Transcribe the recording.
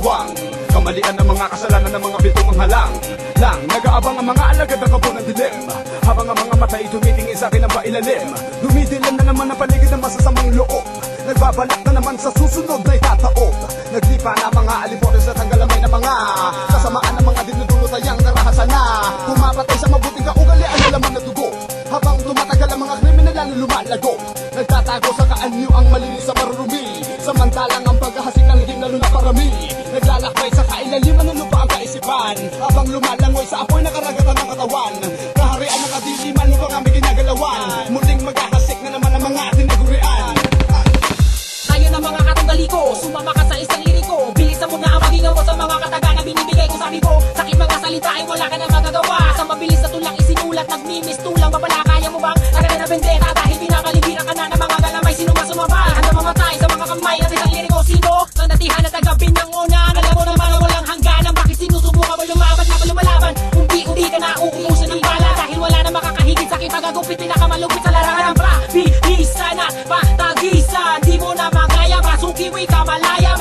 katiwang. Kamalian ng mga kasalanan ng mga bitong ang halang lang, nag-aabang ang mga alagad ng kapo ng dilim. Habang ang mga matay tumitingin sa akin ang pailalim. Dumidilim na naman ang paligid ng masasamang loob. Nagbabalak na naman sa susunod na itataob. Naglipa na mga alipotes at tanggalamay na mga kasamaan ng mga dinudulutayang karahasan na pumapatay sa mabuting kaugalian na laman na dugo. Habang tumatagal ang mga kriminal na lumalago, nagtatago sa kaanyo ang malinis sa marurumi. Samantalang ang paghahasik ng hindi lalo na parami, naglalakbay sa kailaliman ng lupa ang kaisipan. Habang lumalangoy sa apoy na karagatan ng katawan, kaharian ng kadiliman upang aming ginagalawan. Muling maghahasik na naman ang mga tinagurian. Tayo na mga katunggali ko, sumama ka sa isang liriko. Bilisan mo na ang maghinga mo sa mga kataga na binibigay ko sa ko. Sakit mga salita ay wala ka na magagawa. Sa mabilis na tulang isinulat, nagmimistulang babala. Kaya mo bang tagalan na bendera dahil pinakalibiran ka na ng mga galamay? Sino masumaba? Handa mamatay sa mga kamay at isang liriko. Sino? Ang natihan at tagapin ng una. Alam mo naman na walang hangganan. Bakit sinusubukan mo lumaban na lumalaban? Umpi-umpi ka na uubusan ng bala. Dahil wala na makakahigit sa aking pagagupit. Pinakamalupit sa larangan ng prabihisan at patagisan. Di mo na magaya, masukiwi ka malaya.